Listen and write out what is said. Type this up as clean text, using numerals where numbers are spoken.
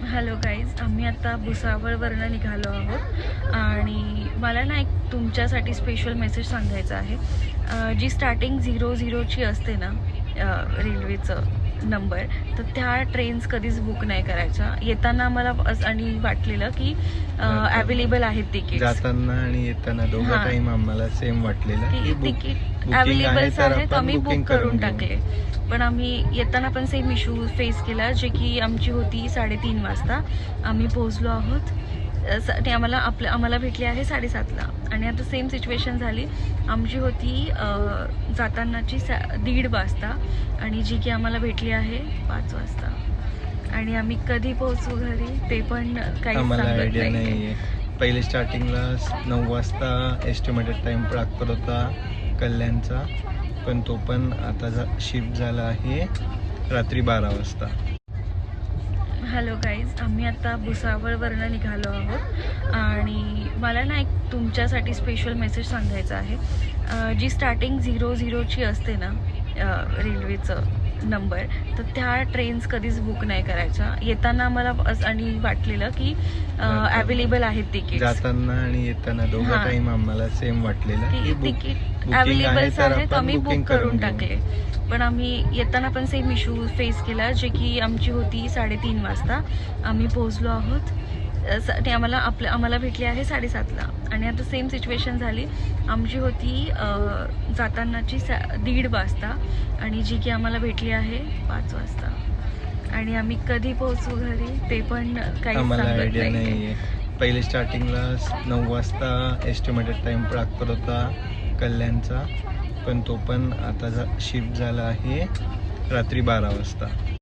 Hello guys, आम्ही आता भुसावळवरनं निघालो आहोत आणि मला ना एक तुमच्यासाठी स्पेशल मेसेज सांगायचा आहे. जी स्टार्टिंग 00ची असते ना रेल्वेचं नंबर, तर त्या ट्रेन्स कधीच बुक नाही करायच्या. येताना मला आणि वाटलेलं की अवेलेबल आहेत तिकीट, जाताना आणि येताना दोघा टाइम आम्हाला सेम वाटलेलं की तिकीट अवेलेबल्स आहेत, आम्ही बुक करून टाकले. पण आम्ही येताना पण सेम इश्यू फेस केला, जे की आमची होती 3:30 वाजता. आम्ही पोहोचलो आहोत ते आम्हाला भेटली आहे 7:30ला आणि आता सेम सिच्युएशन झाली. आमची होती जातानाची 1:30 वाजता आणि जी की आम्हाला भेटली आहे 5 वाजता. आणि आम्ही कधी पोहोचू घरी ते पण काही आम्हाला सांगत आयडिया नाही. नाही आहे. पहिले स्टार्टिंगला 9 वाजता एस्टिमेटेड टाइम दाखवत होता कल्याणचा, पण तो पण आता शिफ्ट झाला आहे रात्री 12 वाजता. हॅलो गाईज, आम्ही आता भुसावळवरनं निघालो आहोत आणि मला ना एक तुमच्यासाठी स्पेशल मेसेज सांगायचा आहे. जी स्टार्टिंग 00ची असते ना रेल्वेचं नंबर, तर त्या ट्रेन्स कधीच बुक नाही करायच्या. येताना मला आणि वाटलेलं की अवेलेबल आहेत तिकीट, जाताना आणि येताना दोघा टाइम आम्हाला सेम वाटलेलं की तिकीट अवेलेबल्स आहेत, आम्ही बुक करून टाकले. पण आम्ही येताना पण सेम इश्यू फेस केला, जे की आमची होती 3:30 वाजता. आम्ही पोहोचलो आहोत ते आम्हाला भेटली आहे 7:30ला आणि आता सेम सिच्युएशन झाली. आमची होती जातानाची 1:30 वाजता आणि जी की आम्हाला भेटली आहे 5 वाजता. आणि आम्ही कधी पोहोचू घरी ते पण काही आम्हाला सांगत आयडिया नाही. नाही आहे. पहिले स्टार्टिंगला 9 वाजता एस्टिमेटेड टाइम दाखवत होता कल्याणचा, पण तो पण आता शिफ्ट झाला आहे रात्री 12 वाजता.